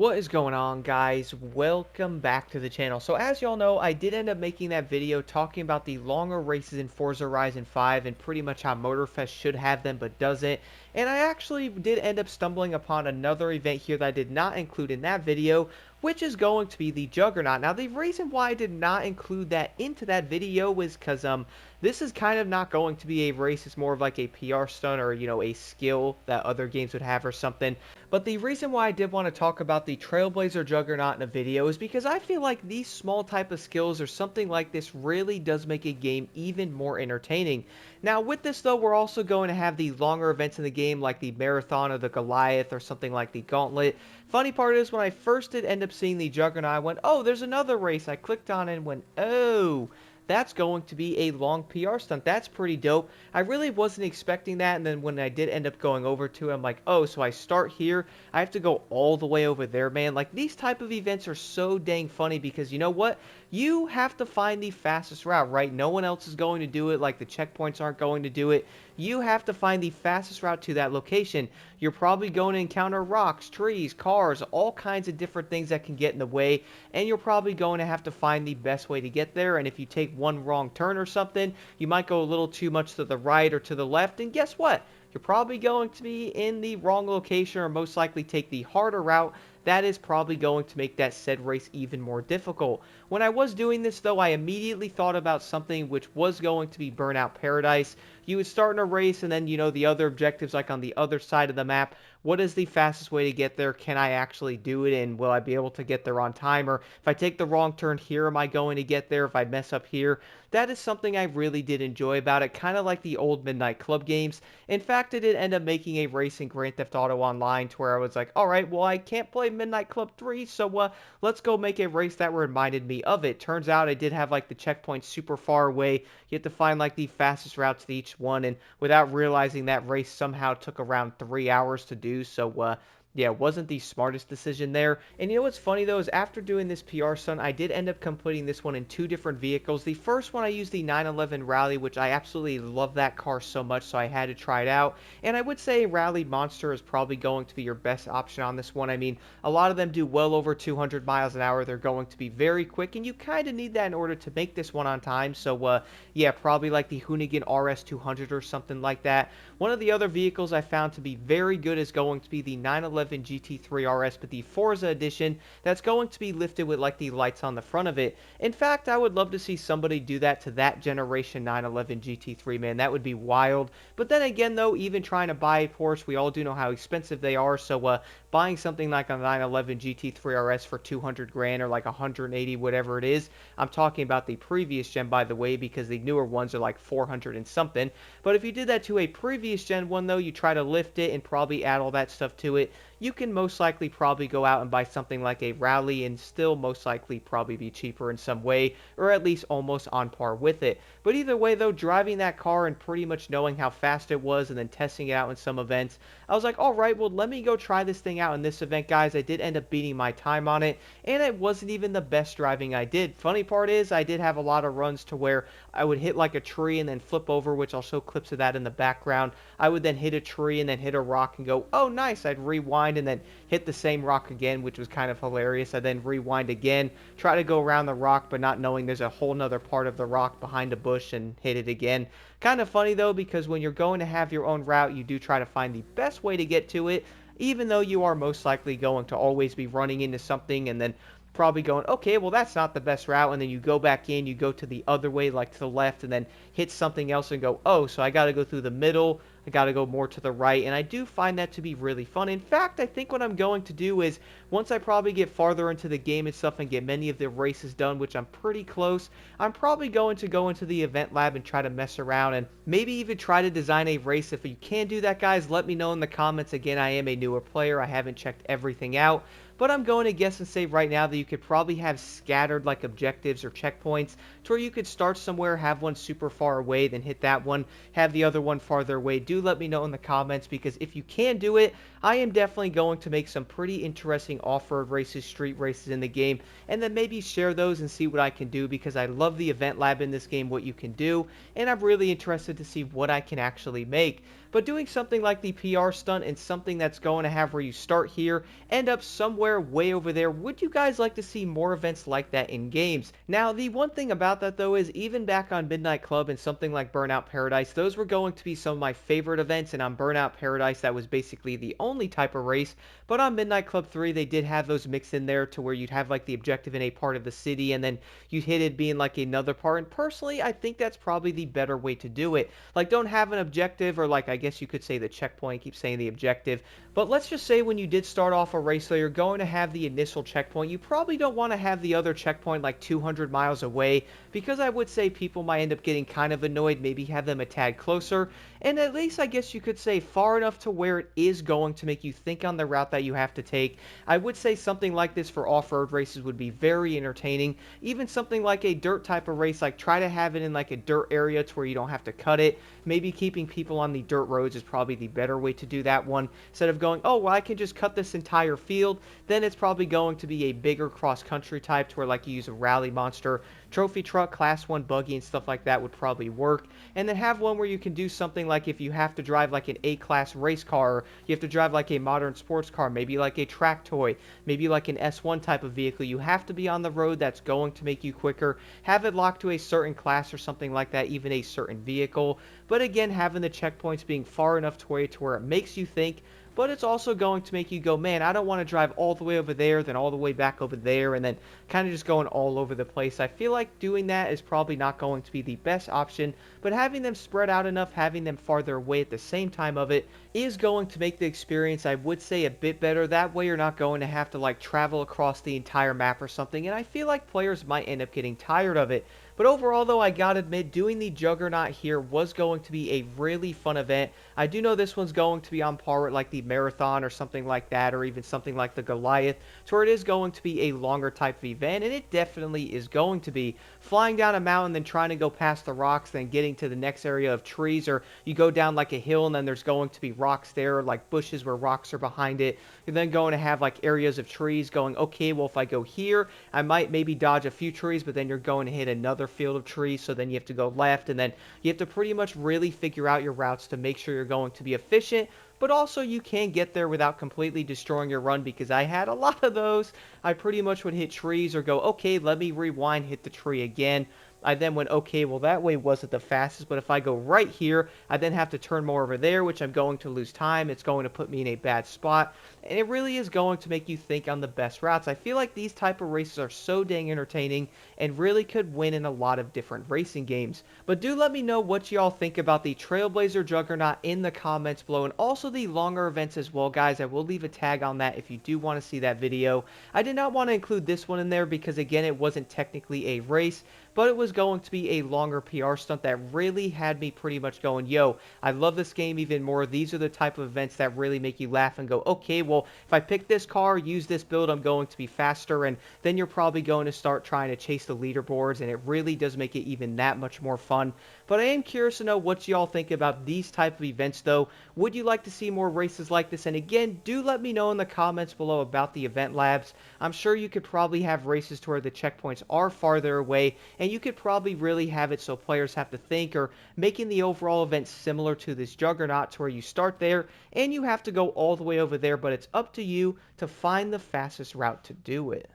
What is going on, guys? Welcome back to the channel. So as y'all know, I did end up making that video talking about the longer races in Forza Horizon 5 and pretty much how Motorfest should have them but doesn't. And I actually did end up stumbling upon another event here that I did not include in that video, which is going to be the Juggernaut. Now, the reason why I did not include that into that video was because this is kind of not going to be a race. It's more of like a PR stunt or, a skill that other games would have or something. But the reason why I did want to talk about the Trailblazer Juggernaut in a video is because I feel like these small type of skills or something like this really does make a game even more entertaining. Now with this though, we're also going to have the longer events in the game like the Marathon or the Goliath or something like the Gauntlet. Funny part is when I first did end up seeing the Juggernaut, I went, oh, there's another race. I clicked on it and went, oh, that's going to be a long PR stunt. That's pretty dope. I really wasn't expecting that, and then when I did end up going over to it, I'm like, oh, so I start here, I have to go all the way over there, man. Like, these type of events are so dang funny because you know what? You have to find the fastest route, right? No one else is going to do it, like the checkpoints aren't going to do it. You have to find the fastest route to that location. You're probably going to encounter rocks, trees, cars, all kinds of different things that can get in the way, and you're probably going to have to find the best way to get there. And if you take one wrong turn or something, you might go a little too much to the right or to the left, and guess what? You're probably going to be in the wrong location or most likely take the harder route. That is probably going to make that said race even more difficult. When I was doing this though, I immediately thought about something which was going to be Burnout Paradise. You would start in a race and then, the other objectives like on the other side of the map. What is the fastest way to get there? Can I actually do it? And will I be able to get there on time? Or if I take the wrong turn here, am I going to get there? If I mess up here? That is something I really did enjoy about it, kind of like the old Midnight Club games. In fact, I did end up making a race in Grand Theft Auto Online to where I was like, alright, well, I can't play Midnight Club 3, so let's go make a race that reminded me of it. Turns out I did have like the checkpoint super far away. You have to find like the fastest routes to each one, and without realizing that race somehow took around 3 hours to do, so yeah, it wasn't the smartest decision there. And you know what's funny though is after doing this PR stunt, I did end up completing this one in two different vehicles. The first one I used the 911 Rally, which I absolutely love that car so much, so I had to try it out. And I would say Rally Monster is probably going to be your best option on this one. I mean, a lot of them do well over 200 miles an hour. They're going to be very quick, and you kind of need that in order to make this one on time. So yeah, probably like the Hoonigan RS200 or something like that. One of the other vehicles I found to be very good is going to be the 911 GT3 RS, but the Forza edition that's going to be lifted with like the lights on the front of it. In fact, I would love to see somebody do that to that generation 911 GT3, man. That would be wild. But then again, though, even trying to buy a Porsche, we all do know how expensive they are. So buying something like a 911 GT3 RS for 200 grand or like 180, whatever it is. I'm talking about the previous gen, by the way, because the newer ones are like 400 and something. But if you did that to a previous gen one, though, you try to lift it and probably add all that stuff to it, you can most likely probably go out and buy something like a Rally and still most likely probably be cheaper in some way, or at least almost on par with it. But either way though, driving that car and pretty much knowing how fast it was and then testing it out in some events, I was like, alright, well let me go try this thing out in this event, guys. I did end up beating my time on it, and it wasn't even the best driving I did. Funny part is, I did have a lot of runs to where I would hit like a tree and then flip over, which I'll show clips of that in the background. I would then hit a tree and then hit a rock and go, oh nice, I'd rewind and then hit the same rock again, which was kind of hilarious. I then rewind again, try to go around the rock, but not knowing there's a whole nother part of the rock behind a bush, and hit it again. Kind of funny though, because when you're going to have your own route, you do try to find the best way to get to it, even though you are most likely going to always be running into something and then probably going, okay, well that's not the best route, and then you go back in, you go to the other way, like to the left, and then hit something else and go, oh, so I got to go through the middle, I got to go more to the right, and I do find that to be really fun. In fact, I think what I'm going to do is, once I probably get farther into the game and stuff and get many of the races done, which I'm pretty close, I'm probably going to go into the event lab and try to mess around and maybe even try to design a race. If you can do that, guys, let me know in the comments. Again, I am a newer player. I haven't checked everything out. But I'm going to guess and say right now that you could probably have scattered like objectives or checkpoints to where you could start somewhere, have one super far away, then hit that one, have the other one farther away. Do let me know in the comments, because if you can do it, I am definitely going to make some pretty interesting off-road races, street races in the game, and then maybe share those and see what I can do, because I love the event lab in this game, what you can do, and I'm really interested to see what I can actually make. But doing something like the PR stunt and something that's going to have where you start here, end up somewhere somewhere way over there. Would you guys like to see more events like that in games? Now, the one thing about that though is even back on Midnight Club and something like Burnout Paradise, those were going to be some of my favorite events, and on Burnout Paradise that was basically the only type of race. But on Midnight Club 3 they did have those mixed in there to where you'd have like the objective in a part of the city and then you'd hit it being like another part. And personally, I think that's probably the better way to do it. Like, don't have an objective, or like I guess you could say the checkpoint. I keep saying the objective, but let's just say when you did start off a race, so you're going to have the initial checkpoint. You probably don't want to have the other checkpoint like 200 miles away, because I would say people might end up getting kind of annoyed. Maybe have them a tad closer, and at least I guess you could say far enough to where it is going to make you think on the route that you have to take. I would say something like this for off-road races would be very entertaining. Even something like a dirt type of race, like try to have it in like a dirt area to where you don't have to cut it. Maybe keeping people on the dirt roads is probably the better way to do that one. Instead of going, oh, well, I can just cut this entire field, then it's probably going to be a bigger cross-country type to where like you use a rally monster, trophy truck, class 1 buggy, and stuff like that would probably work. And then have one where you can do something like if you have to drive like an A-class race car, or you have to drive like a modern sports car, maybe like a track toy, maybe like an S1 type of vehicle. You have to be on the road, that's going to make you quicker. Have it locked to a certain class or something like that, even a certain vehicle. But again, having the checkpoints being far enough away to where it makes you think, but it's also going to make you go, man, I don't want to drive all the way over there, then all the way back over there, and then kind of just going all over the place. I feel like doing that is probably not going to be the best option, but having them spread out enough, having them farther away at the same time of it, is going to make the experience, I would say, a bit better. That way you're not going to have to like travel across the entire map or something, and I feel like players might end up getting tired of it. But overall, though, I gotta admit, doing the Juggernaut here was going to be a really fun event. I do know this one's going to be on par with like the Marathon or something like that, or even something like the Goliath, to where it is going to be a longer type of event, and it definitely is going to be. Flying down a mountain, then trying to go past the rocks, then getting to the next area of trees, or you go down like a hill, and then there's going to be rocks there, or like bushes where rocks are behind it. You're then going to have like areas of trees going, okay, well, if I go here, I might maybe dodge a few trees, but then you're going to hit another field of trees, so then you have to go left, and then you have to pretty much really figure out your routes to make sure you're going to be efficient, but also you can get there without completely destroying your run, because I had a lot of those. I pretty much would hit trees or go, okay, let me rewind, hit the tree again. I then went, okay, well, that way wasn't the fastest, but if I go right here, I then have to turn more over there, which I'm going to lose time. It's going to put me in a bad spot, and it really is going to make you think on the best routes. I feel like these type of races are so dang entertaining and really could win in a lot of different racing games. But do let me know what y'all think about the Trailblazer Juggernaut in the comments below, and also the longer events as well, guys. I will leave a tag on that if you do want to see that video. I did not want to include this one in there because, again, it wasn't technically a race, but it was going to be a longer PR stunt that really had me pretty much going, yo, I love this game even more. These are the type of events that really make you laugh and go, okay, well, if I pick this car, use this build, I'm going to be faster, and then you're probably going to start trying to chase the leaderboards, and it really does make it even that much more fun. But I am curious to know what y'all think about these type of events, though. Would you like to see more races like this? And again, do let me know in the comments below about the event labs. I'm sure you could probably have races to where the checkpoints are farther away, and you could probably really have it so players have to think, or making the overall event similar to this Juggernaut, to where you start there and you have to go all the way over there, but it's up to you to find the fastest route to do it.